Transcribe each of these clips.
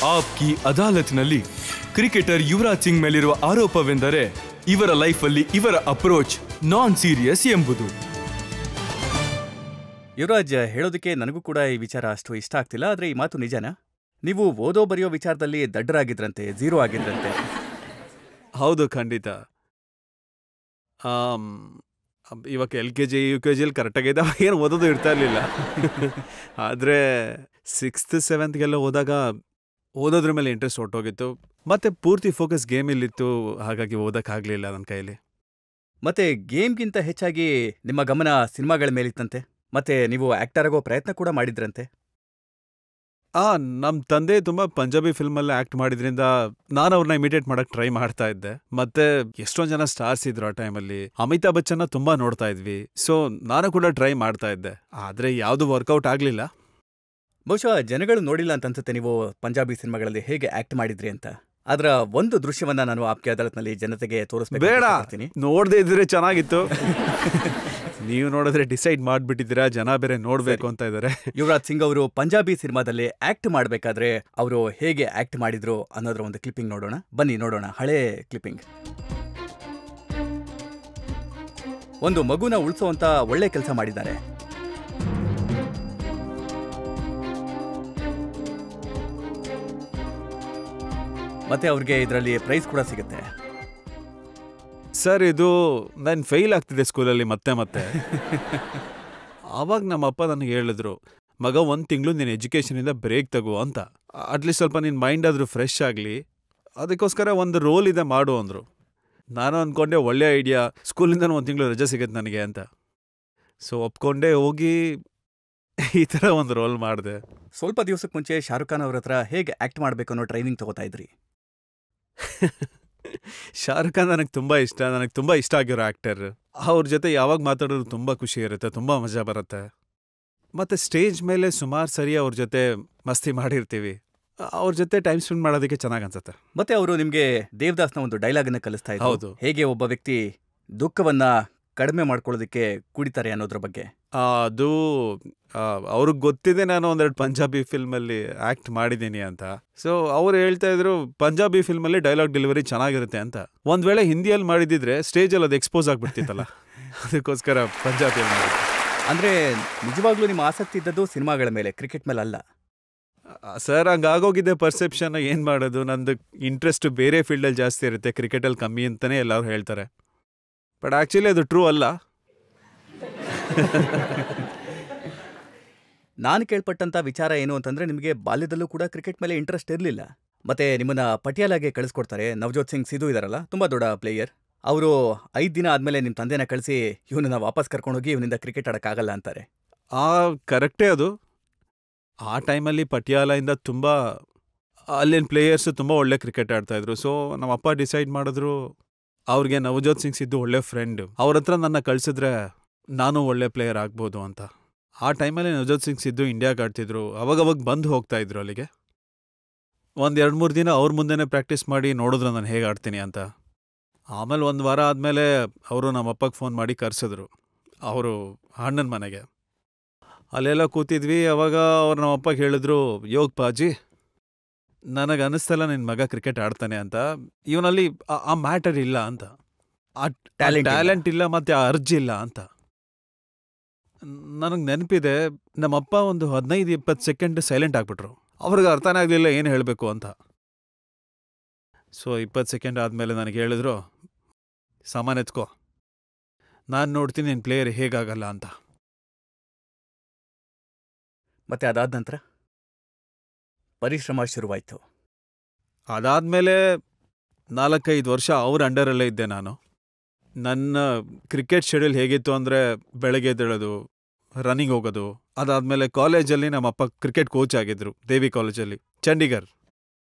Aapki ಅದಾಲತ್ನಲ್ಲಿ cricketer Yuvraj Singh ಮೇಲಿರುವ ಆರೋಪವೆಂದರೆ ಇವರ ಲೈಫಲ್ಲಿ ಇವರ ಅಪ್ರೋಚ್ ನಾನ್ ಸೀರಿಯಸ್ ಎಂಬುದು. ಯುವರಾಜ್, ಹೇಳೋದಕ್ಕೆ ನನಗೂ ಕೂಡ ಈ ವಿಚಾರ ಅಷ್ಟು ಇಷ್ಟ ಆಗ್ತಿಲ್ಲ, ಆದರೆ ಈ ಮಾತು ನಿಜನಾ? ನೀವು ಓದೋ ಬರೆಯೋ ವಿಚಾರದಲ್ಲಿ ದಡ್ಡರಾಗಿದ್ರಂತೆ, ಝೀರೋ ಆಗಿದ್ರಂತೆ. ಹೌದು, ಖಂಡಿತ. ಇವಾಗ LKG UKG ಕರೆಕ್ಟಾಗಿದ್ದ ಏನು ಓದೋದು ಇರ್ತಾ ಇರಲಿಲ್ಲ. ಆದರೆ 6th 7th ಹೋದಾಗ ಓದೋದ್ರ ಮೇಲೆ ಇಂಟ್ರೆಸ್ಟ್ ಹೊಟ್ಟೋಗಿತ್ತು. ಮತ್ತೆ ಪೂರ್ತಿ ಫೋಕಸ್ ಗೇಮಲ್ಲಿತ್ತು, ಹಾಗಾಗಿ ಓದೋಕ್ಕಾಗಲಿಲ್ಲ ನನ್ನ ಕೈಯಲ್ಲಿ. ಮತ್ತೆ ಗೇಮ್ಗಿಂತ ಹೆಚ್ಚಾಗಿ ನಿಮ್ಮ ಗಮನ ಸಿನಿಮಾಗಳ ಮೇಲಿತ್ತಂತೆ, ಮತ್ತೆ ನೀವು ಆಕ್ಟರ್ ಆಗೋ ಪ್ರಯತ್ನ ಕೂಡ ಮಾಡಿದ್ರಂತೆ. ನಮ್ಮ ತಂದೆ ತುಂಬ ಪಂಜಾಬಿ ಫಿಲ್ಮಲ್ಲಿ ಆ್ಯಕ್ಟ್ ಮಾಡಿದ್ರಿಂದ ನಾನು ಅವ್ರನ್ನ ಇಮಿಟೇಟ್ ಮಾಡೋಕ್ಕೆ ಟ್ರೈ ಮಾಡ್ತಾ ಇದ್ದೆ. ಮತ್ತೆ ಎಷ್ಟೊಂದು ಜನ ಸ್ಟಾರ್ಸ್ ಇದ್ರು ಆ ಟೈಮಲ್ಲಿ. ಅಮಿತಾಬ್ ಬಚ್ಚನ್ನ ತುಂಬ ನೋಡ್ತಾ ಇದ್ವಿ, ಸೊ ನಾನು ಕೂಡ ಟ್ರೈ ಮಾಡ್ತಾ ಇದ್ದೆ. ಆದರೆ ಯಾವುದು ವರ್ಕೌಟ್ ಆಗಲಿಲ್ಲ. ಬಹುಶಃ ಜನಗಳು ನೋಡಿಲ್ಲ ಅಂತ ಅನ್ಸುತ್ತೆ ನೀವು ಪಂಜಾಬಿ ಸಿನಿಮಾಗಳಲ್ಲಿ ಹೇಗೆ ಆಕ್ಟ್ ಮಾಡಿದ್ರಿ ಅಂತ. ಅದರ ಒಂದು ದೃಶ್ಯವನ್ನ ನಾನು ಆಪ್ಕಿ ಅದಾಲತ್ನಲ್ಲಿ ಜನತೆಗೆ ತೋರಿಸ್ಬೇಕು. ಬೇಡ, ನೋಡದೇ ಇದ್ರೆ ಚೆನ್ನಾಗಿತ್ತು. ನೀವು ನೋಡಿದ್ರೆ ಡಿಸೈಡ್ ಮಾಡ್ಬಿಟ್ಟಿದ್ದೀರಾ, ಜನ ಬೇರೆ ನೋಡ್ಬೇಕು ಅಂತ ಇದ್ದಾರೆ. ಯುವರಾಜ್ ಸಿಂಗ್ ಅವರು ಪಂಜಾಬಿ ಸಿನಿಮಾದಲ್ಲಿ ಆಕ್ಟ್ ಮಾಡಬೇಕಾದ್ರೆ ಅವರು ಹೇಗೆ ಆಕ್ಟ್ ಮಾಡಿದ್ರು ಅನ್ನೋದ್ರ ಒಂದು ಕ್ಲಿಪ್ಪಿಂಗ್ ನೋಡೋಣ. ಬನ್ನಿ ನೋಡೋಣ, ಹಳೇ ಕ್ಲಿಪ್ಪಿಂಗ್. ಒಂದು ಮಗುನ ಉಳಿಸುವಂತ ಒಳ್ಳೆ ಕೆಲಸ ಮಾಡಿದ್ದಾರೆ. ಮತ್ತೆ ಅವ್ರಿಗೆ ಇದರಲ್ಲಿ ಪ್ರೈಸ್ ಕೂಡ ಸಿಗುತ್ತೆ. ಸರ್, ಇದು ನಾನು ಫೇಲ್ ಆಗ್ತಿದೆ ಸ್ಕೂಲಲ್ಲಿ ಮತ್ತೆ ಮತ್ತೆ. ಆವಾಗ ನಮ್ಮಪ್ಪ ನನಗೆ ಹೇಳಿದ್ರು, ಮಗ 1 ತಿಂಗಳು ನೀನು ಎಜುಕೇಷನಿಂದ ಬ್ರೇಕ್ ತಗೋ ಅಂತ. ಅಟ್ಲೀಸ್ಟ್ ಸ್ವಲ್ಪ ನಿನ್ನ ಮೈಂಡ್ ಆದರೂ ಫ್ರೆಶ್ ಆಗಲಿ, ಅದಕ್ಕೋಸ್ಕರ ಒಂದು ರೋಲ್ ಇದೆ ಮಾಡು ಅಂದರು. ನಾನು ಅಂದ್ಕೊಂಡೆ ಒಳ್ಳೆ ಐಡಿಯಾ, ಸ್ಕೂಲಿಂದ 1 ತಿಂಗಳು ರಜೆ ಸಿಗುತ್ತೆ ನನಗೆ ಅಂತ. ಸೊ ಒಪ್ಕೊಂಡೆ ಹೋಗಿ ಈ ಥರ ಒಂದು ರೋಲ್ ಮಾಡಿದೆ. ಸ್ವಲ್ಪ ದಿವಸಕ್ಕೆ ಮುಂಚೆ ಶಾರುಖ್ ಖಾನ್ ಅವ್ರ ಹತ್ರ ಹೇಗೆ ಆಕ್ಟ್ ಮಾಡಬೇಕು ಅನ್ನೋ ಟ್ರೈನಿಂಗ್ ತಗೋತಾ ಇದ್ರಿ. ಶಾರುಖ್ ಖಾನ್ ನನಗೆ ತುಂಬ ಇಷ್ಟ ಆಗಿರೋ ಆ್ಯಕ್ಟರ್. ಅವ್ರ ಜೊತೆ ಯಾವಾಗ ಮಾತಾಡೋದು ತುಂಬ ಖುಷಿ ಇರುತ್ತೆ, ತುಂಬ ಮಜಾ ಬರುತ್ತೆ. ಮತ್ತು ಸ್ಟೇಜ್ ಮೇಲೆ ಸುಮಾರು ಸರಿ ಅವ್ರ ಜೊತೆ ಮಸ್ತಿ ಮಾಡಿರ್ತೀವಿ. ಅವ್ರ ಜೊತೆ ಟೈಮ್ ಸ್ಪೆಂಡ್ ಮಾಡೋದಕ್ಕೆ ಚೆನ್ನಾಗಿ ಅನ್ಸುತ್ತೆ. ಮತ್ತೆ ಅವರು ನಿಮಗೆ ದೇವದಾಸ್ನ ಒಂದು ಡೈಲಾಗನ್ನು ಕಲಿಸ್ತಾ ಇದ್ರು. ಹೌದು, ಹೇಗೆ ಒಬ್ಬ ವ್ಯಕ್ತಿ ದುಃಖವನ್ನ ಕಡಿಮೆ ಮಾಡ್ಕೊಳ್ಳೋದಕ್ಕೆ ಕುಡಿತಾರೆ ಅನ್ನೋದ್ರ ಬಗ್ಗೆ. ಅದು ಅವ್ರಿಗೆ ಗೊತ್ತಿದೆ ನಾನು ಒಂದೆರಡು ಪಂಜಾಬಿ ಫಿಲ್ಮಲ್ಲಿ ಆ್ಯಕ್ಟ್ ಮಾಡಿದ್ದೀನಿ ಅಂತ. ಸೊ ಅವ್ರು ಹೇಳ್ತಾ ಇದ್ರು ಪಂಜಾಬಿ ಫಿಲ್ಮಲ್ಲಿ ಡೈಲಾಗ್ ಡೆಲಿವರಿ ಚೆನ್ನಾಗಿರುತ್ತೆ ಅಂತ. ಒಂದು ವೇಳೆ ಹಿಂದಿಯಲ್ಲಿ ಮಾಡಿದಿದ್ರೆ ಸ್ಟೇಜಲ್ಲಿ ಅದು ಎಕ್ಸ್ಪೋಸ್ ಆಗಿಬಿಡ್ತಿತ್ತಲ್ಲ, ಅದಕ್ಕೋಸ್ಕರ ಪಂಜಾಬಿಯಲ್ಲಿ ಮಾಡಿದ್ದೆ. ಅಂದರೆ ನಿಜವಾಗ್ಲೂ ನಿಮ್ಮ ಆಸಕ್ತಿ ಇದ್ದದ್ದು ಸಿನಿಮಾಗಳ ಮೇಲೆ, ಕ್ರಿಕೆಟ್ ಮೇಲೆ ಅಲ್ಲ. ಸರ್, ಹಂಗಾಗೋಗಿದೆ ಪರ್ಸೆಪ್ಷನ್. ಏನು ಮಾಡೋದು, ನಂದು ಇಂಟ್ರೆಸ್ಟ್ ಬೇರೆ ಫೀಲ್ಡಲ್ಲಿ ಜಾಸ್ತಿ ಇರುತ್ತೆ, ಕ್ರಿಕೆಟಲ್ಲಿ ಕಮ್ಮಿ ಅಂತಲೇ ಎಲ್ಲರೂ ಹೇಳ್ತಾರೆ. ಬಟ್ ಆ್ಯಕ್ಚುಲಿ ಅದು ಟ್ರೂ ಅಲ್ಲ. ನಾನು ಕೇಳ್ಪಟ್ಟಂಥ ವಿಚಾರ ಏನು ಅಂತಂದರೆ, ನಿಮಗೆ ಬಾಲ್ಯದಲ್ಲೂ ಕೂಡ ಕ್ರಿಕೆಟ್ ಮೇಲೆ ಇಂಟ್ರೆಸ್ಟ್ ಇರಲಿಲ್ಲ. ಮತ್ತು ನಿಮ್ಮನ್ನು ಪಟಿಯಾಲಾಗೆ ಕಳಿಸ್ಕೊಡ್ತಾರೆ. ನವಜೋತ್ ಸಿಂಗ್ ಸಿಧು ಇದಾರಲ್ಲ, ತುಂಬ ದೊಡ್ಡ ಪ್ಲೇಯರ್. ಅವರು 5 ದಿನ ಆದಮೇಲೆ ನಿಮ್ಮ ತಂದೆನ ಕಳಿಸಿ ಇವನನ್ನು ವಾಪಸ್ ಕರ್ಕೊಂಡೋಗಿ ಇವನಿಂದ ಕ್ರಿಕೆಟ್ ಆಡೋಕ್ಕಾಗಲ್ಲ ಅಂತಾರೆ. ಕರೆಕ್ಟೇ ಅದು. ಆ ಟೈಮಲ್ಲಿ ಪಟಿಯಾಲೆಯಿಂದ ತುಂಬ ಅಲ್ಲಿನ ಪ್ಲೇಯರ್ಸು ತುಂಬ ಒಳ್ಳೆ ಕ್ರಿಕೆಟ್ ಆಡ್ತಾಯಿದ್ರು. ಸೊ ನಮ್ಮಪ್ಪ ಡಿಸೈಡ್ ಮಾಡಿದ್ರು, ಅವ್ರಿಗೆ ನವಜೋತ್ ಸಿಂಗ್ ಸಿದ್ದು ಒಳ್ಳೆ ಫ್ರೆಂಡ್, ಅವ್ರ ಹತ್ರ ನನ್ನ ಕಳಿಸಿದ್ರೆ ನಾನು ಒಳ್ಳೆ ಪ್ಲೇಯರ್ ಆಗ್ಬೋದು ಅಂತ. ಆ ಟೈಮಲ್ಲಿ ನವಜೋತ್ ಸಿಂಗ್ ಸಿದ್ದು ಇಂಡಿಯಾಗೆ ಆಡ್ತಿದ್ರು. ಅವಾಗವಾಗ ಬಂದು ಹೋಗ್ತಾಯಿದ್ರು ಅಲ್ಲಿಗೆ. 1-2-3 ದಿನ ಅವ್ರ ಮುಂದೆನೇ ಪ್ರಾಕ್ಟೀಸ್ ಮಾಡಿ ನೋಡಿದ್ರು ನಾನು ಹೇಗೆ ಆಡ್ತೀನಿ ಅಂತ. ಆಮೇಲೆ 1 ವಾರ ಆದಮೇಲೆ ಅವರು ನಮ್ಮಪ್ಪಗೆ ಫೋನ್ ಮಾಡಿ ಕರೆಸಿದ್ರು ಅವರು ಅಣ್ಣನ ಮನೆಗೆ. ಅಲ್ಲೆಲ್ಲ ಕೂತಿದ್ವಿ. ಅವಾಗ ಅವ್ರು ನಮ್ಮಪ್ಪಗೆ ಹೇಳಿದ್ರು, ಯೋಗ್ ಪಾಜಿ, ನನಗೆ ಅನ್ನಿಸ್ತಲ್ಲ ನಿನ್ನ ಮಗ ಕ್ರಿಕೆಟ್ ಆಡ್ತಾನೆ ಅಂತ. ಇವನಲ್ಲಿ ಆ ಮ್ಯಾಟರ್ ಇಲ್ಲ ಅಂತ, ಆ ಟ್ಯಾಲೆಂಟ್ ಇಲ್ಲ, ಮತ್ತು ಆ ಅರ್ಜಿ ಇಲ್ಲ ಅಂತ. ನನಗೆ ನೆನಪಿದೆ, ನಮ್ಮಪ್ಪ ಒಂದು 15-20 ಸೆಕೆಂಡ್ ಸೈಲೆಂಟ್ ಆಗಿಬಿಟ್ರು. ಅವ್ರಿಗೆ ಅರ್ಥನೇ ಆಗಲಿಲ್ಲ ಏನು ಹೇಳಬೇಕು ಅಂತ. ಸೊ 20 ಸೆಕೆಂಡ್ ಆದಮೇಲೆ ನನಗೆ ಹೇಳಿದ್ರು, ಸಾಮಾನು ಎತ್ಕೋ, ನಾನು ನೋಡ್ತೀನಿ ನಿನ್ನ ಪ್ಲೇಯರ್ ಹೇಗಾಗಲ್ಲ ಅಂತ. ಮತ್ತೆ ಅದಾದ ನಂತರ ಪರಿಶ್ರಮ ಶುರುವಾಯಿತು. ಅದಾದಮೇಲೆ 4-5 ವರ್ಷ ಅವ್ರ ಅಂಡರಲ್ಲೇ ಇದ್ದೆ ನಾನು. ನನ್ನ ಕ್ರಿಕೆಟ್ ಶೆಡ್ಯೂಲ್ ಹೇಗಿತ್ತು ಅಂದರೆ, ಬೆಳಗ್ಗೆ ಎದ್ದೇಳೋದು, ರನ್ನಿಂಗ್ ಹೋಗೋದು. ಅದಾದಮೇಲೆ ಕಾಲೇಜಲ್ಲಿ ನಮ್ಮಪ್ಪ ಕ್ರಿಕೆಟ್ ಕೋಚ್ ಆಗಿದ್ದರು, ದೇವಿ ಕಾಲೇಜಲ್ಲಿ, ಚಂಡೀಗಢ.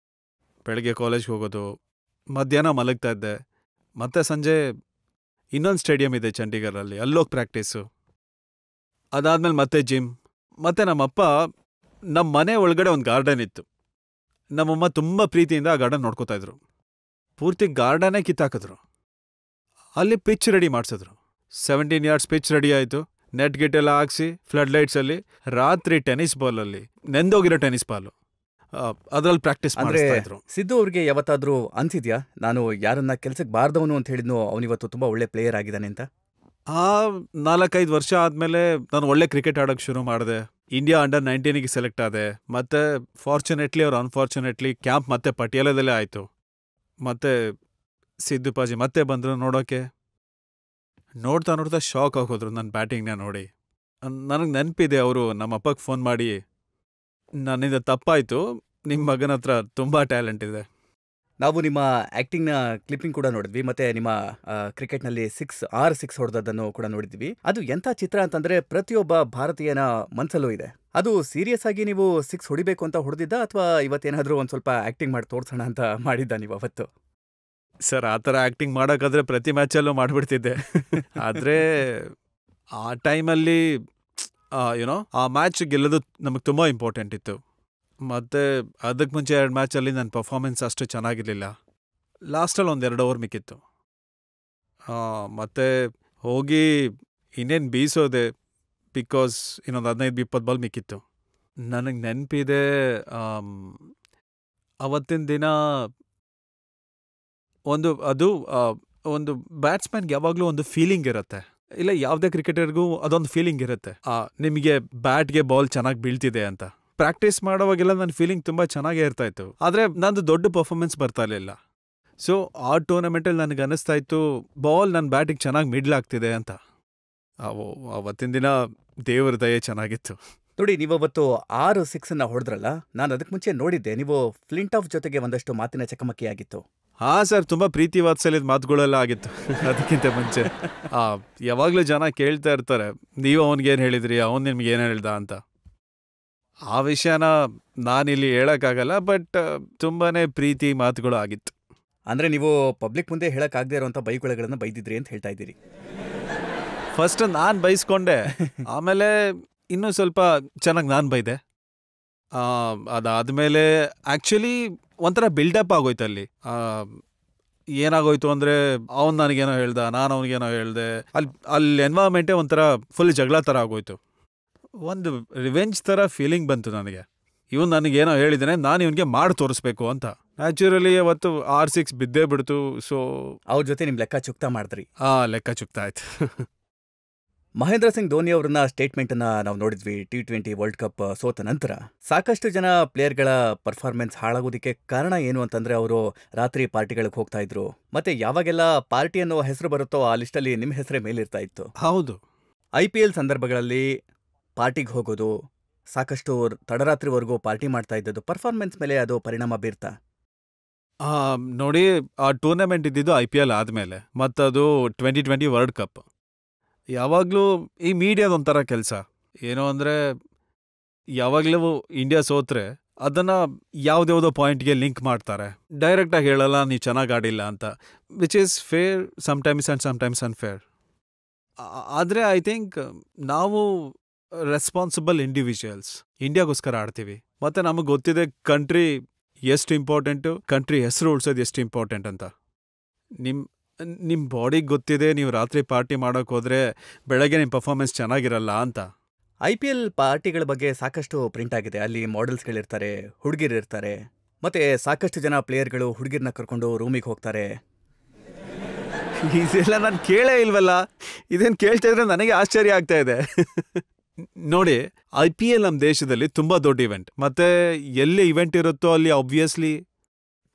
ಬೆಳಗ್ಗೆ ಕಾಲೇಜ್ಗೆ ಹೋಗೋದು, ಮಧ್ಯಾಹ್ನ ಮಲಗ್ತಾ ಇದ್ದೆ. ಮತ್ತು ಸಂಜೆ ಇನ್ನೊಂದು ಸ್ಟೇಡಿಯಂ ಇದೆ ಚಂಡೀಗಢಲ್ಲಿ, ಅಲ್ಲೋಗಿ ಪ್ರಾಕ್ಟೀಸು. ಅದಾದಮೇಲೆ ಮತ್ತೆ ಜಿಮ್. ಮತ್ತು ನಮ್ಮಪ್ಪ ನಮ್ಮ ಮನೆ ಒಳಗಡೆ ಒಂದು ಗಾರ್ಡನ್ ಇತ್ತು. ನಮ್ಮಮ್ಮ ತುಂಬ ಪ್ರೀತಿಯಿಂದ ಆ ಗಾರ್ಡನ್ ನೋಡ್ಕೋತಾ ಇದ್ರು. ಪೂರ್ತಿ ಗಾರ್ಡನ್ನೇ ಕಿತ್ತಾಕಿದ್ರು. ಅಲ್ಲಿ ಪಿಚ್ ರೆಡಿ ಮಾಡಿಸಿದ್ರು. 17 yards ಪಿಚ್ ರೆಡಿ ಆಯಿತು. ನೆಟ್ ಗಿಟ್ ಎಲ್ಲ ಹಾಕ್ಸಿ ಫ್ಲಡ್ ಲೈಟ್ಸಲ್ಲಿ ರಾತ್ರಿ ಟೆನ್ನಿಸ್ ಬಾಲಲ್ಲಿ, ನೆಂದೋಗಿರೋ ಟೆನ್ನಿಸ್ ಬಾಲು, ಅದ್ರಲ್ಲಿ ಪ್ರಾಕ್ಟೀಸ್ ಅಂದ್ರೆ ಮಾಡಿಸ್ತಾ ಇದ್ರು. ಸಿದ್ದು ಅವ್ರಿಗೆ ಯಾವತ್ತಾದ್ರೂ ಅನ್ಸಿದ್ಯಾ, ನಾನು ಯಾರನ್ನ ಕೆಲ್ಸಕ್ಕೆ ಬಾರ್ದವನು ಅಂತ ಹೇಳಿದ್ನೋ ಅವನಿವತ್ತು ತುಂಬಾ ಒಳ್ಳೆ ಪ್ಲೇಯರ್ ಆಗಿದ್ದಾನೆ ಅಂತ? ಆ 4-5 ವರ್ಷ ಆದ್ಮೇಲೆ ನಾನು ಒಳ್ಳೆ ಕ್ರಿಕೆಟ್ ಆಡೋಕೆ ಶುರು ಮಾಡಿದೆ. ಇಂಡಿಯಾ ಅಂಡರ್ 19ಗೆ ಸೆಲೆಕ್ಟ್ ಆದೆ. ಮತ್ತೆ ಫಾರ್ಚುನೇಟ್ಲಿ ಅವ್ರು ಅನ್ಫಾರ್ಚುನೇಟ್ಲಿ ಕ್ಯಾಂಪ್ ಮತ್ತೆ ಪಟಿಯಾಲದಲ್ಲೇ ಆಯಿತು. ಮತ್ತೆ ಸಿದ್ದುಪಾಜಿ ಮತ್ತೆ ಬಂದರು ನೋಡೋಕೆ. ನೋಡ್ತಾ ನೋಡ್ತಾ ಶಾಕ್ ಆಗೋದ್ರು ನನ್ನ ಬ್ಯಾಟಿಂಗ್ನ ನೋಡಿ. ನನಗೆ ನೆನಪಿದೆ, ಅವರು ನಮ್ಮ ಅಪ್ಪಗೆ ಫೋನ್ ಮಾಡಿ, ನನ್ನಿಂದ ತಪ್ಪಾಯಿತು, ನಿಮ್ಮ ಮಗನ ಹತ್ರ ತುಂಬ ಟ್ಯಾಲೆಂಟ್ ಇದೆ. ನಾವು ನಿಮ್ಮ ಆಕ್ಟಿಂಗ್ನ ಕ್ಲಿಪ್ಪಿಂಗ್ ಕೂಡ ನೋಡಿದ್ವಿ, ಮತ್ತೆ ನಿಮ್ಮ ಕ್ರಿಕೆಟ್ನಲ್ಲಿ 6 ಸಿಕ್ಸ್ ಹೊಡೆದದ್ದನ್ನು ಕೂಡ ನೋಡಿದ್ವಿ. ಅದು ಎಂಥ ಚಿತ್ರ ಅಂತಂದ್ರೆ ಪ್ರತಿಯೊಬ್ಬ ಭಾರತೀಯನ ಮನಸ್ಸಲ್ಲೂ ಇದೆ. ಅದು ಸೀರಿಯಸ್ ಆಗಿ ನೀವು 6 ಹೊಡಿಬೇಕು ಅಂತ ಹೊಡೆದಿದ್ದ, ಅಥವಾ ಇವತ್ತೇನಾದ್ರೂ ಒಂದು ಸ್ವಲ್ಪ ಆಕ್ಟಿಂಗ್ ಮಾಡಿ ತೋರ್ಸೋಣ ಅಂತ ಮಾಡಿದ್ದ ನೀವು ಅವತ್ತು? ಸರ್, ಆ ಥರ ಆ್ಯಕ್ಟಿಂಗ್ ಮಾಡೋಕ್ಕಾದ್ರೆ ಪ್ರತಿ ಮ್ಯಾಚಲ್ಲೂ ಮಾಡಿಬಿಡ್ತಿದ್ದೆ. ಆದರೆ ಆ ಟೈಮಲ್ಲಿ ಯುನೋ ಆ ಮ್ಯಾಚ್ ಗೆಲ್ಲೋದು ನಮಗೆ ತುಂಬ ಇಂಪಾರ್ಟೆಂಟ್ ಇತ್ತು. ಮತ್ತು ಅದಕ್ಕೆ ಮುಂಚೆ 2 ಮ್ಯಾಚಲ್ಲಿ ನನ್ನ ಪರ್ಫಾರ್ಮೆನ್ಸ್ ಅಷ್ಟು ಚೆನ್ನಾಗಿರಲಿಲ್ಲ. ಲಾಸ್ಟಲ್ಲಿ 1-2 ಓವರ್ ಮಿಕ್ಕಿತ್ತು. ಮತ್ತು ಹೋಗಿ ಇನ್ನೇನು ಬೀಸೋದೆ, ಬಿಕಾಸ್ ಇನ್ನೊಂದು 15-20 ಬಾಲ್ ಮಿಕ್ಕಿತ್ತು. ನನಗೆ ನೆನಪಿದೆ, ಅವತ್ತಿನ ದಿನ ಒಂದು ಬ್ಯಾಟ್ಸ್ಮನ್ಗೆ ಯಾವಾಗಲೂ ಒಂದು ಫೀಲಿಂಗ್ ಇರುತ್ತೆ, ಇಲ್ಲ ಯಾವುದೇ ಕ್ರಿಕೆಟರ್ಗೂ ಅದೊಂದು ಫೀಲಿಂಗ್ ಇರುತ್ತೆ, ನಿಮಗೆ ಬ್ಯಾಟ್ಗೆ ಬಾಲ್ ಚೆನ್ನಾಗಿ ಬೀಳ್ತಿದೆ ಅಂತ. ಪ್ರಾಕ್ಟೀಸ್ ಮಾಡೋವಾಗೆಲ್ಲ ನನ್ನ ಫೀಲಿಂಗ್ ತುಂಬ ಚೆನ್ನಾಗೇ ಇರ್ತಾಯಿತ್ತು. ಆದರೆ ನಂದು ದೊಡ್ಡ ಪರ್ಫಾರ್ಮೆನ್ಸ್ ಬರ್ತಾ ಇರಲಿಲ್ಲ. ಸೊ ಆ ಟೂರ್ನಮೆಂಟಲ್ಲಿ ನನಗೆ ಅನ್ನಿಸ್ತಾ ಇತ್ತು, ಬಾಲ್ ನನ್ನ ಬ್ಯಾಟಿಗೆ ಚೆನ್ನಾಗಿ ಮಿಡ್ಲಾಗ್ತಿದೆ ಅಂತ. ಅವತ್ತಿನ ದಿನ ದೇವರ ದಯೆ ಚೆನ್ನಾಗಿತ್ತು. ನೋಡಿ, ನೀವವತ್ತು 6 ಸಿಕ್ಸನ್ನ ಹೊಡೆದ್ರಲ್ಲ, ನಾನು ಅದಕ್ಕೆ ಮುಂಚೆ ನೋಡಿದ್ದೆ, ನೀವು ಫ್ಲಿಂಟ್ ಆಫ್ ಜೊತೆಗೆ ಒಂದಷ್ಟು ಮಾತಿನ ಚಕಮಕಿ ಆಗಿತ್ತು. ಹಾಂ ಸರ್, ತುಂಬ ಪ್ರೀತಿ ವಾತ್ಸಲ್ಯದ ಮಾತುಗಳೆಲ್ಲ ಆಗಿತ್ತು ಅದಕ್ಕಿಂತ ಮುಂಚೆ. ಯಾವಾಗಲೂ ಜನ ಕೇಳ್ತಾ ಇರ್ತಾರೆ, ನೀವು ಅವನಿಗೇನು ಹೇಳಿದ್ರಿ, ಅವನು ನಿಮ್ಗೇನು ಹೇಳ್ದ ಅಂತ. ಆ ವಿಷಯನ ನಾನಿಲ್ಲಿ ಹೇಳೋಕ್ಕಾಗಲ್ಲ, ಬಟ್ ತುಂಬಾ ಪ್ರೀತಿ ಮಾತುಗಳು ಆಗಿತ್ತು. ಅಂದರೆ ನೀವು ಪಬ್ಲಿಕ್ ಮುಂದೆ ಹೇಳೋಕ್ಕಾಗದೇ ಇರೋಂಥ ಬೈಗುಳಗಳನ್ನು ಬೈದಿದ್ರಿ ಅಂತ ಹೇಳ್ತಾ ಇದ್ದೀರಿ. ಫಸ್ಟ್ ನಾನು ಬೈಸ್ಕೊಂಡೆ, ಆಮೇಲೆ ಇನ್ನೂ ಸ್ವಲ್ಪ ಚೆನ್ನಾಗಿ ನಾನು ಬೈದೆ. ಅದಾದಮೇಲೆ ಆ್ಯಕ್ಚುಲಿ ಒಂಥರ ಬಿಲ್ಡಪ್ ಆಗೋಯ್ತು ಅಲ್ಲಿ. ಏನಾಗೋಯ್ತು ಅಂದರೆ, ಅವ್ನು ನನಗೇನೋ ಹೇಳ್ದ, ನಾನು ಅವನಿಗೇನೋ ಹೇಳಿದೆ. ಅಲ್ಲಿ ಎನ್ವೈರ್ಮೆಂಟೇ ಒಂಥರ ಫುಲ್ ಜಗಳ ಥರ ಆಗೋಯ್ತು. ಒಂದು ರಿವೆಂಜ್ ಥರ ಫೀಲಿಂಗ್ ಬಂತು ನನಗೆ. ಇವನು ನನಗೇನೋ ಹೇಳಿದ್ದಾನೆ, ನಾನು ಇವನಿಗೆ ಮಾಡಿ ತೋರಿಸ್ಬೇಕು ಅಂತ. ನ್ಯಾಚುರಲಿ ಅವತ್ತು 6 ಬಿದ್ದೇ ಬಿಡ್ತು. ಸೊ ಅವ್ರ ಜೊತೆ ನಿಮ್ಮ ಲೆಕ್ಕ ಚುಕ್ತಾ ಮಾಡಿದ್ರಿ. ಲೆಕ್ಕ ಚುಕ್ತಾ ಆಯ್ತು. ಮಹೇಂದ್ರ ಸಿಂಗ್ ಧೋನಿ ಅವ್ರನ್ನ ಸ್ಟೇಟ್ಮೆಂಟನ್ನು ನಾವು ನೋಡಿದ್ವಿ. T20 ವರ್ಲ್ಡ್ ಕಪ್ ಸೋತ ನಂತರ ಸಾಕಷ್ಟು ಜನ ಪ್ಲೇಯರ್ಗಳ ಪರ್ಫಾರ್ಮೆನ್ಸ್ ಹಾಳಾಗೋದಕ್ಕೆ ಕಾರಣ ಏನು ಅಂತಂದ್ರೆ, ಅವರು ರಾತ್ರಿ ಪಾರ್ಟಿಗಳಿಗೆ ಹೋಗ್ತಾ ಇದ್ರು. ಮತ್ತೆ ಯಾವಾಗೆಲ್ಲ ಪಾರ್ಟಿ ಅನ್ನೋ ಹೆಸರು ಬರುತ್ತೋ ಆ ಲಿಸ್ಟಲ್ಲಿ ನಿಮ್ಮ ಹೆಸರೇ ಮೇಲಿರ್ತಾ ಇತ್ತು. ಹೌದು. IPL ಸಂದರ್ಭಗಳಲ್ಲಿ ಪಾರ್ಟಿಗೆ ಹೋಗೋದು, ಸಾಕಷ್ಟು ತಡರಾತ್ರಿವರೆಗೂ ಪಾರ್ಟಿ ಮಾಡ್ತಾ ಇದ್ದದ್ದು ಪರ್ಫಾರ್ಮೆನ್ಸ್ ಮೇಲೆ ಅದು ಪರಿಣಾಮ ಬೀರ್ತಾ? ನೋಡಿ, ಆ ಟೂರ್ನಮೆಂಟ್ ಇದ್ದಿದ್ದು IPL ಆದಮೇಲೆ, ಮತ್ತದು 2020 ವರ್ಲ್ಡ್ ಕಪ್. ಯಾವಾಗಲೂ ಈ ಮೀಡಿಯಾದೊಂಥರ ಕೆಲಸ ಏನೋ ಅಂದರೆ, ಯಾವಾಗಲೂ ಇಂಡಿಯಾ ಸೋತ್ರೆ ಅದನ್ನು ಯಾವುದ್ಯಾವುದೋ ಪಾಯಿಂಟ್ಗೆ ಲಿಂಕ್ ಮಾಡ್ತಾರೆ, ಡೈರೆಕ್ಟಾಗಿ ಹೇಳಲ್ಲ ನೀವು ಚೆನ್ನಾಗಿ ಆಡಿಲ್ಲ ಅಂತ, which is fair sometimes and sometimes unfair. ಆದರೆ ಐ ಥಿಂಕ್ ನಾವು ರೆಸ್ಪಾನ್ಸಿಬಲ್ ಇಂಡಿವಿಜುವಲ್ಸ್, ಇಂಡಿಯಾಗೋಸ್ಕರ ಆಡ್ತೀವಿ. ಮತ್ತು ನಮಗೆ ಗೊತ್ತಿದೆ ಕಂಟ್ರಿ ಎಷ್ಟು ಇಂಪಾರ್ಟೆಂಟು, ಕಂಟ್ರಿ ಹೆಸರು ಉಳಿಸೋದು ಎಷ್ಟು ಇಂಪಾರ್ಟೆಂಟ್ ಅಂತ. ನಿಮ್ಮ ಬಾಡಿಗೆ ಗೊತ್ತಿದೆ, ನೀವು ರಾತ್ರಿ ಪಾರ್ಟಿ ಮಾಡೋಕೆ ಹೋದರೆ ಬೆಳಗ್ಗೆ ನಿಮ್ಮ ಪರ್ಫಾರ್ಮೆನ್ಸ್ ಚೆನ್ನಾಗಿರಲ್ಲ ಅಂತ. IPL ಪಾರ್ಟಿಗಳ ಬಗ್ಗೆ ಸಾಕಷ್ಟು ಪ್ರಿಂಟ್ ಆಗಿದೆ. ಅಲ್ಲಿ ಮಾಡೆಲ್ಸ್ಗಳಿರ್ತಾರೆ, ಹುಡುಗಿರಿರ್ತಾರೆ, ಮತ್ತೆ ಸಾಕಷ್ಟು ಜನ ಪ್ಲೇಯರ್ಗಳು ಹುಡುಗಿರನ್ನ ಕರ್ಕೊಂಡು ರೂಮಿಗೆ ಹೋಗ್ತಾರೆ. ಇದೆಲ್ಲ ನಾನು ಕೇಳೇ ಇಲ್ವಲ್ಲ, ಇದೇನು ಕೇಳ್ತಾ ಇದ್ರೆ ನನಗೆ ಆಶ್ಚರ್ಯ ಆಗ್ತಾ ಇದೆ. ನೋಡಿ, IPL ನಮ್ಮ ದೇಶದಲ್ಲಿ ತುಂಬ ದೊಡ್ಡ ಇವೆಂಟ್. ಮತ್ತು ಎಲ್ಲಿ ಇವೆಂಟ್ ಇರುತ್ತೋ ಅಲ್ಲಿ ಆಬ್ವಿಯಸ್ಲಿ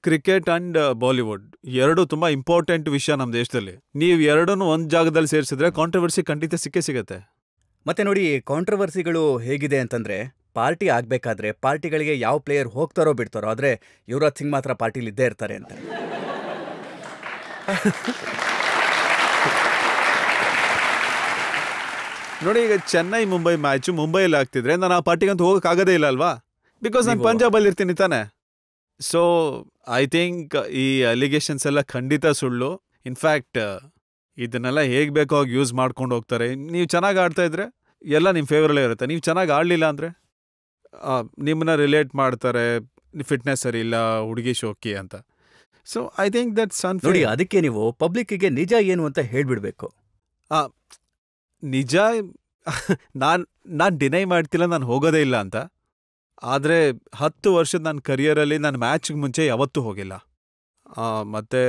ಕ್ರಿಕೆಟ್ ಆ್ಯಂಡ್ ಬಾಲಿವುಡ್ ಎರಡೂ ತುಂಬ ಇಂಪಾರ್ಟೆಂಟ್ ವಿಷಯ ನಮ್ಮ ದೇಶದಲ್ಲಿ. ನೀವು ಎರಡನ್ನೂ ಒಂದು ಜಾಗದಲ್ಲಿ ಸೇರಿಸಿದ್ರೆ ಕಾಂಟ್ರವರ್ಸಿ ಖಂಡಿತ ಸಿಕ್ಕೇ ಸಿಗುತ್ತೆ. ಮತ್ತೆ ನೋಡಿ, ಕಾಂಟ್ರವರ್ಸಿಗಳು ಹೇಗಿದೆ ಅಂತಂದ್ರೆ, ಪಾರ್ಟಿ ಆಗಬೇಕಾದ್ರೆ ಪಾರ್ಟಿಗಳಿಗೆ ಯಾವ ಪ್ಲೇಯರ್ ಹೋಗ್ತಾರೋ ಬಿಡ್ತಾರೋ, ಆದರೆ ಯುವರಾಜ್ ಸಿಂಗ್ ಮಾತ್ರ ಪಾರ್ಟಿಲಿ ಇದ್ದೇ ಇರ್ತಾರೆ ಅಂತ. ನೋಡಿ, ಈಗ ಚೆನ್ನೈ ಮುಂಬೈ ಮ್ಯಾಚು ಮುಂಬೈಯಲ್ಲಿ ಆಗ್ತಿದ್ರೆ ನಾನು ಆ ಪಾರ್ಟಿಗಂತೂ ಹೋಗೋಕ್ಕಾಗೋದೇ ಇಲ್ಲ ಅಲ್ವಾ, ಬಿಕಾಸ್ ನಾನು ಪಂಜಾಬಲ್ಲಿ ಇರ್ತೀನಿ ತಾನೆ. ಸೊ ಐ ಥಿಂಕ್ ಈ ಅಲಿಗೇಷನ್ಸ್ ಎಲ್ಲ ಖಂಡಿತ ಸುಳ್ಳು. ಇನ್ಫ್ಯಾಕ್ಟ್ ಇದನ್ನೆಲ್ಲ ಹೇಗೆ ಬೇಕೋ ಹಾಗೆ ಯೂಸ್ ಮಾಡ್ಕೊಂಡು ಹೋಗ್ತಾರೆ. ನೀವು ಚೆನ್ನಾಗಿ ಆಡ್ತಾ ಇದ್ರೆ ಎಲ್ಲ ನಿಮ್ಮ ಫೇವರಲ್ಲೇ ಇರುತ್ತೆ, ನೀವು ಚೆನ್ನಾಗಿ ಆಡಲಿಲ್ಲ ಅಂದರೆ ನಿಮ್ಮನ್ನ ರಿಲೇಟ್ ಮಾಡ್ತಾರೆ, ಫಿಟ್ನೆಸ್ ಸರಿ ಇಲ್ಲ, ಹುಡುಗಿ ಶೋಕಿ ಅಂತ. So I think that's unfair. ನೋಡಿ, ಅದಕ್ಕೆ ನೀವು ಪಬ್ಲಿಕ್ಕಿಗೆ ನಿಜ ಏನು ಅಂತ ಹೇಳ್ಬಿಡ್ಬೇಕು. ನಿಜ ನಾನು ಡಿನೈ ಮಾಡ್ತಿಲ್ಲ ನಾನು ಹೋಗೋದೇ ಇಲ್ಲ ಅಂತ. ಆದರೆ 10 ವರ್ಷದ ನನ್ನ ಕರಿಯರಲ್ಲಿ ನಾನು ಮ್ಯಾಚ್ಗೆ ಮುಂಚೆ ಯಾವತ್ತೂ ಹೋಗಿಲ್ಲ. ಮತ್ತು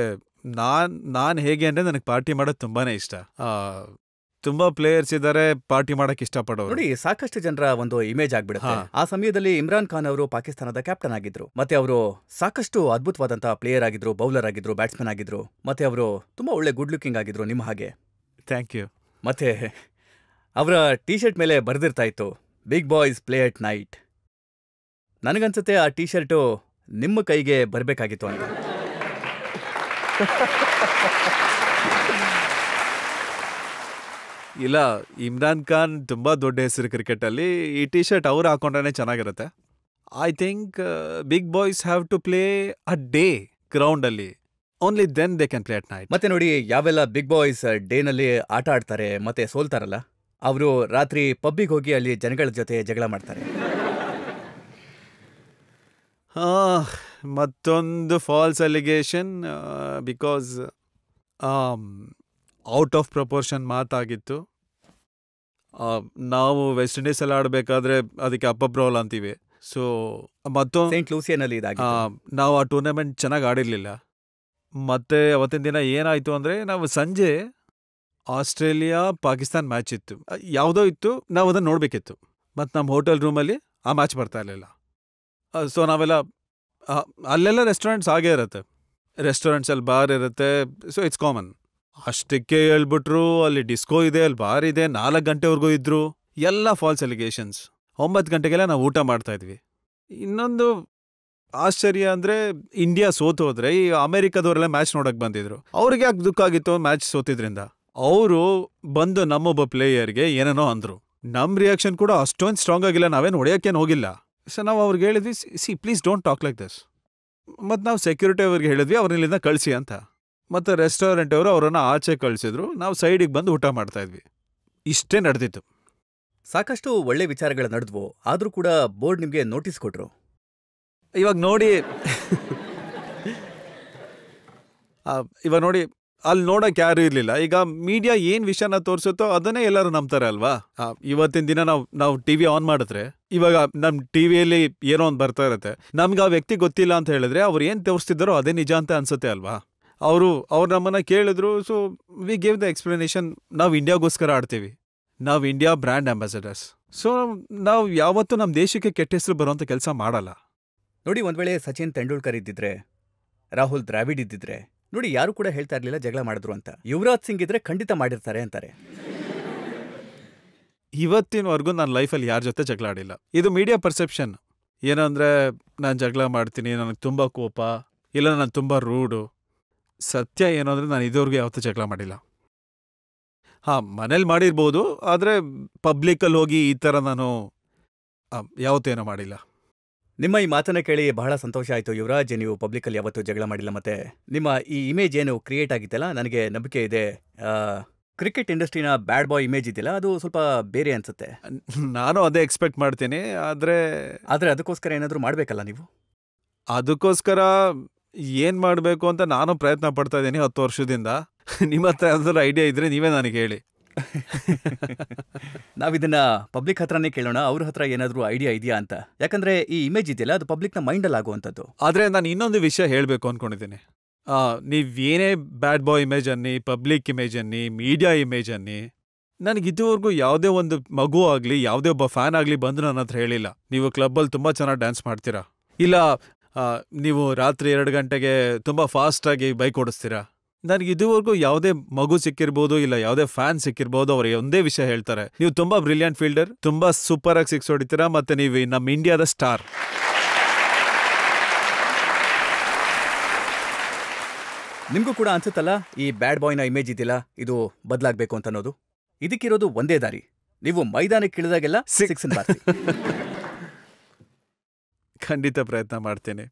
ನಾನು ಹೇಗೆ ಅಂದರೆ ನನಗೆ ಪಾರ್ಟಿ ಮಾಡೋದು ತುಂಬಾ ಇಷ್ಟ. ತುಂಬ ಪ್ಲೇಯರ್ಸ್ ಇದ್ದಾರೆ ಪಾರ್ಟಿ ಮಾಡೋಕ್ಕೆ ಇಷ್ಟಪಡೋರು. ನೋಡಿ, ಸಾಕಷ್ಟು ಜನರ ಒಂದು ಇಮೇಜ್ ಆಗ್ಬಿಡುತ್ತೆ. ಆ ಸಮಯದಲ್ಲಿ ಇಮ್ರಾನ್ ಖಾನ್ ಅವರು ಪಾಕಿಸ್ತಾನದ ಕ್ಯಾಪ್ಟನ್ ಆಗಿದ್ರು. ಮತ್ತೆ ಅವರು ಸಾಕಷ್ಟು ಅದ್ಭುತವಾದಂತಹ ಪ್ಲೇಯರ್ ಆಗಿದ್ರು, ಬೌಲರ್ ಆಗಿದ್ರು, ಬ್ಯಾಟ್ಸ್ಮನ್ ಆಗಿದ್ರು. ಮತ್ತೆ ಅವರು ತುಂಬಾ ಒಳ್ಳೆ ಗುಡ್ ಲುಕಿಂಗ್ ಆಗಿದ್ರು ನಿಮ್ಮ ಹಾಗೆ. Thank you. ಮತ್ತೆ ಅವರ ಟೀ ಶರ್ಟ್ ಮೇಲೆ ಬರೆದಿರ್ತಾ ಇತ್ತು, big boys play at night. ನನಗನ್ಸುತ್ತೆ ಆ ಟೀ ಶರ್ಟು ನಿಮ್ಮ ಕೈಗೆ ಬರಬೇಕಾಗಿತ್ತು ಅಂತ. ಇಲ್ಲ, ಇಮ್ರಾನ್ ಖಾನ್ ತುಂಬ ದೊಡ್ಡ ಹೆಸರು ಕ್ರಿಕೆಟಲ್ಲಿ. ಈ ಟೀ ಶರ್ಟ್ ಅವ್ರು ಹಾಕೊಂಡ್ರೆ ಚೆನ್ನಾಗಿರುತ್ತೆ. I think big boys have to play a day ಗ್ರೌಂಡಲ್ಲಿ. Only then they can play at night. ಮತ್ತೆ ನೋಡಿ, ಯಾವೆಲ್ಲ ಬಿಗ್ ಬಾಯ್ಸ್ ಡೇನಲ್ಲಿ ಆಟ ಆಡ್ತಾರೆ ಮತ್ತೆ ಸೋಲ್ತಾರಲ್ಲ, ಅವರು ರಾತ್ರಿ ಪಬ್ಬಿಗೆ ಹೋಗಿ ಅಲ್ಲಿ ಜನಗಳ ಜೊತೆ ಜಗಳ ಮಾಡ್ತಾರೆ. ಮತ್ತೊಂದು false allegation, because out of proportion ಮಾತಾಗಿತ್ತು. ನಾವು ವೆಸ್ಟ್ ಇಂಡೀಸಲ್ಲಿ ಆಡಬೇಕಾದ್ರೆ ಅದಕ್ಕೆ ಅಪ್ಪಬ್ರೋಲ್ ಅಂತೀವಿ. ಸೊ ಮತ್ತೊಂದು ಸೈಂಟ್ ಲೂಸಿಯನಲ್ಲಿ ನಾವು ಆ ಟೂರ್ನಮೆಂಟ್ ಚೆನ್ನಾಗಿ ಆಡಿರಲಿಲ್ಲ. ಮತ್ತು ಅವತ್ತಿನ ದಿನ ಏನಾಯಿತು ಅಂದರೆ, ನಾವು ಸಂಜೆ ಆಸ್ಟ್ರೇಲಿಯಾ ಪಾಕಿಸ್ತಾನ್ ಮ್ಯಾಚ್ ಇತ್ತು, ಯಾವುದೋ ಇತ್ತು, ನಾವು ಅದನ್ನು ನೋಡಬೇಕಿತ್ತು. ಮತ್ತು ನಮ್ಮ ಹೋಟೆಲ್ ರೂಮಲ್ಲಿ ಆ ಮ್ಯಾಚ್ ಬರ್ತಾ ಇರಲಿಲ್ಲ. ಸೊ ನಾವೆಲ್ಲ ಅಲ್ಲೆಲ್ಲ ರೆಸ್ಟೋರೆಂಟ್ಸ್ ಆಗೇ ಇರುತ್ತೆ, ರೆಸ್ಟೋರೆಂಟ್ಸಲ್ಲಿ ಬಾರ್ ಇರುತ್ತೆ. So it's common. ಅಷ್ಟಕ್ಕೆ ಹೇಳ್ಬಿಟ್ರು ಅಲ್ಲಿ ಡಿಸ್ಕೋ ಇದೆ, ಅಲ್ಲಿ ಬಾರ್ ಇದೆ, 4 ಗಂಟೆವರೆಗೂ ಇದ್ರು. ಎಲ್ಲ ಫಾಲ್ಸ್ ಅಲಿಗೇಷನ್ಸ್. 9 ಗಂಟೆಗೆಲ್ಲ ನಾವು ಊಟ ಮಾಡ್ತಾ ಇದ್ವಿ. ಇನ್ನೊಂದು ಆಶ್ಚರ್ಯ ಅಂದರೆ, ಇಂಡಿಯಾ ಸೋತು ಹೋದ್ರೆ ಈ ಅಮೆರಿಕದವರೆಲ್ಲ ಮ್ಯಾಚ್ ನೋಡಕ್ಕೆ ಬಂದಿದ್ರು. ಅವ್ರಿಗೆ ಯಾಕೆ ದುಃಖ ಆಗಿತ್ತು ಮ್ಯಾಚ್ ಸೋತಿದ್ರಿಂದ? ಅವರು ಬಂದು ನಮ್ಮೊಬ್ಬ ಪ್ಲೇಯರ್ಗೆ ಏನೇನೋ ಅಂದರು. ನಮ್ಮ ರಿಯಾಕ್ಷನ್ ಕೂಡ ಅಷ್ಟೊಂದು ಸ್ಟ್ರಾಂಗ್ ಆಗಿಲ್ಲ, ನಾವೇನು ಹೊಡೆಯೋಕ್ಕೇನು ಹೋಗಿಲ್ಲ. ಸೊ ನಾವು ಅವ್ರಿಗೆ ಹೇಳಿದ್ವಿ, C please don't talk like this. ಮತ್ತು ನಾವು ಸೆಕ್ಯೂರಿಟಿ ಅವ್ರಿಗೆ ಹೇಳಿದ್ವಿ ಅವ್ರನ್ನಿಂದ ಕಳಿಸಿ ಅಂತ. ಮತ್ತು ರೆಸ್ಟೋರೆಂಟ್ ಅವರು ಅವರನ್ನು ಆಚೆ ಕಳಿಸಿದ್ರು. ನಾವು ಸೈಡಿಗೆ ಬಂದು ಊಟ ಮಾಡ್ತಾ ಇದ್ವಿ. ಇಷ್ಟೇ ನಡೆದಿತ್ತು. ಸಾಕಷ್ಟು ಒಳ್ಳೆ ವಿಚಾರಗಳು ನಡೆದ್ವು, ಆದರೂ ಕೂಡ ಬೋರ್ಡ್ ನಿಮಗೆ ನೋಟಿಸ್ ಕೊಟ್ರು. ಇವಾಗ ನೋಡಿ ಅಲ್ಲಿ ನೋಡೋಕೆ ಯಾರು ಇರಲಿಲ್ಲ. ಈಗ ಮೀಡಿಯಾ ಏನು ವಿಷಯನ ತೋರಿಸುತ್ತೋ ಅದನ್ನೇ ಎಲ್ಲರೂ ನಂಬ್ತಾರೆ ಅಲ್ವಾ. ಇವತ್ತಿನ ದಿನ ನಾವು ಟಿವಿ ಆನ್ ಮಾಡಿದ್ರೆ, ಇವಾಗ ನಮ್ಮ ಟಿವಿಯಲ್ಲಿ ಏನೋ ಒಂದು ಬರ್ತಾ ಇರುತ್ತೆ, ನಮ್ಗೆ ಆ ವ್ಯಕ್ತಿ ಗೊತ್ತಿಲ್ಲ ಅಂತ ಹೇಳಿದ್ರೆ ಅವ್ರು ಏನು ತೋರಿಸ್ತಿದ್ದಾರೋ ಅದೇ ನಿಜ ಅಂತ ಅನ್ಸುತ್ತೆ ಅಲ್ವಾ. ಅವ್ರು ನಮ್ಮನ್ನು ಕೇಳಿದ್ರು. So we gave the explanation. ನಾವು ಇಂಡಿಯಾಗೋಸ್ಕರ ಆಡ್ತೀವಿ, ನಾವು ಇಂಡಿಯಾ ಬ್ರ್ಯಾಂಡ್ ಅಂಬಾಸಡರ್ಸ್. ಸೊ ನಾವು ಯಾವತ್ತೂ ನಮ್ಮ ದೇಶಕ್ಕೆ ಕೆಟ್ಟ ಹೆಸರು ಬರೋಂಥ ಕೆಲಸ ಮಾಡಲ್ಲ. ನೋಡಿ, ಒಂದ್ ವೇಳೆ ಸಚಿನ್ ತೆಂಡೂಲ್ಕರ್ ಇದ್ದಿದ್ರೆ, ರಾಹುಲ್ ದ್ರಾವಿಡ್ ಇದ್ದಿದ್ರೆ, ನೋಡಿ ಯಾರು ಕೂಡ ಹೇಳ್ತಾ ಇರ್ಲಿಲ್ಲ ಜಗಳ ಮಾಡಿದ್ರು ಅಂತ. ಯುವರಾಜ್ ಸಿಂಗ್ ಇದ್ರೆ ಖಂಡಿತ ಮಾಡಿರ್ತಾರೆ ಅಂತಾರೆ. ಇವತ್ತಿನವರೆಗೂ ನನ್ನ ಲೈಫಲ್ಲಿ ಯಾರ ಜೊತೆ ಜಗಳ ಆಡಿಲ್ಲ. ಇದು ಮೀಡಿಯಾ ಪರ್ಸೆಪ್ಷನ್. ಏನಂದರೆ, ನಾನು ಜಗಳ ಮಾಡ್ತೀನಿ, ನನಗೆ ತುಂಬ ಕೋಪ, ಇಲ್ಲ ನಾನು ತುಂಬ ರೂಡು. ಸತ್ಯ ಏನು ಅಂದರೆ, ನಾನು ಇದುವರೆಗೂ ಯಾವತ್ತೂ ಜಗಳ ಮಾಡಿಲ್ಲ. ಮನೇಲಿ ಮಾಡಿರ್ಬೋದು, ಆದರೆ ಪಬ್ಲಿಕ್ಕಲ್ಲಿ ಹೋಗಿ ಈ ಥರ ನಾನು ಯಾವತ್ತೇನೋ ಮಾಡಿಲ್ಲ. ನಿಮ್ಮ ಈ ಮಾತನ್ನ ಕೇಳಿ ಬಹಳ ಸಂತೋಷ ಆಯಿತು ಯುವರಾಜ್. ನೀವು ಪಬ್ಲಿಕಲ್ಲಿ ಯಾವತ್ತೂ ಜಗಳ ಮಾಡಿಲ್ಲ. ಮತ್ತೆ ನಿಮ್ಮ ಈ ಇಮೇಜ್ ಏನು ಕ್ರಿಯೇಟ್ ಆಗಿತ್ತಲ್ಲ, ನನಗೆ ನಂಬಿಕೆ ಇದೆ ಕ್ರಿಕೆಟ್ ಇಂಡಸ್ಟ್ರಿನ ಬ್ಯಾಡ್ ಬಾಯ್ ಇಮೇಜ್ ಇದೆಯಲ್ಲ, ಅದು ಸ್ವಲ್ಪ ಬೇರೆ ಅನ್ಸುತ್ತೆ. ನಾನು ಅದೇ ಎಕ್ಸ್ಪೆಕ್ಟ್ ಮಾಡ್ತೀನಿ. ಆದರೆ ಅದಕ್ಕೋಸ್ಕರ ಏನಾದರೂ ಮಾಡಬೇಕಲ್ಲ ನೀವು? ಅದಕ್ಕೋಸ್ಕರ ಏನು ಮಾಡಬೇಕು ಅಂತ ನಾನು ಪ್ರಯತ್ನ ಪಡ್ತಾ ಇದ್ದೀನಿ 10 ವರ್ಷದಿಂದ. ನಿಮ್ಮ ಹತ್ರ ಯಾವ್ದಾದ್ರು ಐಡಿಯಾ ಇದ್ರೆ ನೀವೇ ನನಗೆ ಹೇಳಿ. ನಾವಿದನ್ನ ಪಬ್ಲಿಕ್ ಹತ್ರನೇ ಕೇಳೋಣ, ಅವ್ರ ಹತ್ರ ಏನಾದರೂ ಐಡಿಯಾ ಇದೆಯಾ ಅಂತ. ಯಾಕಂದ್ರೆ ಈ ಇಮೇಜ್ ಇದೆಯಲ್ಲ, ಅದು ಪಬ್ಲಿಕ್ನ ಮೈಂಡಲ್ಲಿ ಆಗುವಂಥದ್ದು. ಆದರೆ ನಾನು ಇನ್ನೊಂದು ವಿಷಯ ಹೇಳಬೇಕು ಅಂದ್ಕೊಂಡಿದ್ದೀನಿ. ನೀವೇನೇ ಬ್ಯಾಡ್ ಬಾಯ್ ಇಮೇಜ್ ಅನ್ನಿ, ಪಬ್ಲಿಕ್ ಇಮೇಜ್ ಅನ್ನಿ, ಮೀಡಿಯಾ ಇಮೇಜ್ ಅನ್ನಿ, ನನಗೆ ಇದುವರೆಗೂ ಯಾವುದೇ ಒಂದು ಮಗು ಆಗಲಿ, ಯಾವುದೇ ಒಬ್ಬ ಫ್ಯಾನ್ ಆಗಲಿ ಬಂದು ನನ್ನ ಹತ್ರ ಹೇಳಿಲ್ಲ, ನೀವು ಕ್ಲಬ್ಬಲ್ಲಿ ತುಂಬ ಚೆನ್ನಾಗಿ ಡ್ಯಾನ್ಸ್ ಮಾಡ್ತೀರಾ, ಇಲ್ಲ ನೀವು ರಾತ್ರಿ 2 ಗಂಟೆಗೆ ತುಂಬ ಫಾಸ್ಟಾಗಿ ಬೈಕ್ ಓಡಿಸ್ತೀರಾ. ನನಗೆ ಇದುವರೆಗೂ ಯಾವುದೇ ಮಗು ಸಿಕ್ಕಿರ್ಬೋದು, ಇಲ್ಲ ಯಾವುದೇ ಫ್ಯಾನ್ ಸಿಕ್ಕಿರ್ಬೋದು, ಅವ್ರು ಒಂದೇ ವಿಷಯ ಹೇಳ್ತಾರೆ, ನೀವು ತುಂಬ ಬ್ರಿಲಿಯಂಟ್ ಫೀಲ್ಡರ್, ತುಂಬ ಸೂಪರಾಗಿ ಸಿಕ್ಸ್ ಹೊಡಿತೀರಾ, ಮತ್ತು ನೀವು ನಮ್ಮ ಇಂಡಿಯಾದ ಸ್ಟಾರ್. ನಿಮಗೂ ಕೂಡ ಅನ್ಸುತ್ತಲ್ಲ ಈ ಬ್ಯಾಡ್ ಬಾಯ್ನ ಇಮೇಜ್ ಇದೆಯಲ್ಲ, ಇದು ಬದಲಾಗಬೇಕು ಅಂತ ಅನ್ನೋದು? ಇದಕ್ಕಿರೋದು ಒಂದೇ ದಾರಿ, ನೀವು ಮೈದಾನಕ್ಕೆ ಇಳಿದಾಗೆಲ್ಲ ಸಿಕ್ಸ್ ಖಂಡಿತ ಪ್ರಯತ್ನ ಮಾಡ್ತೇನೆ.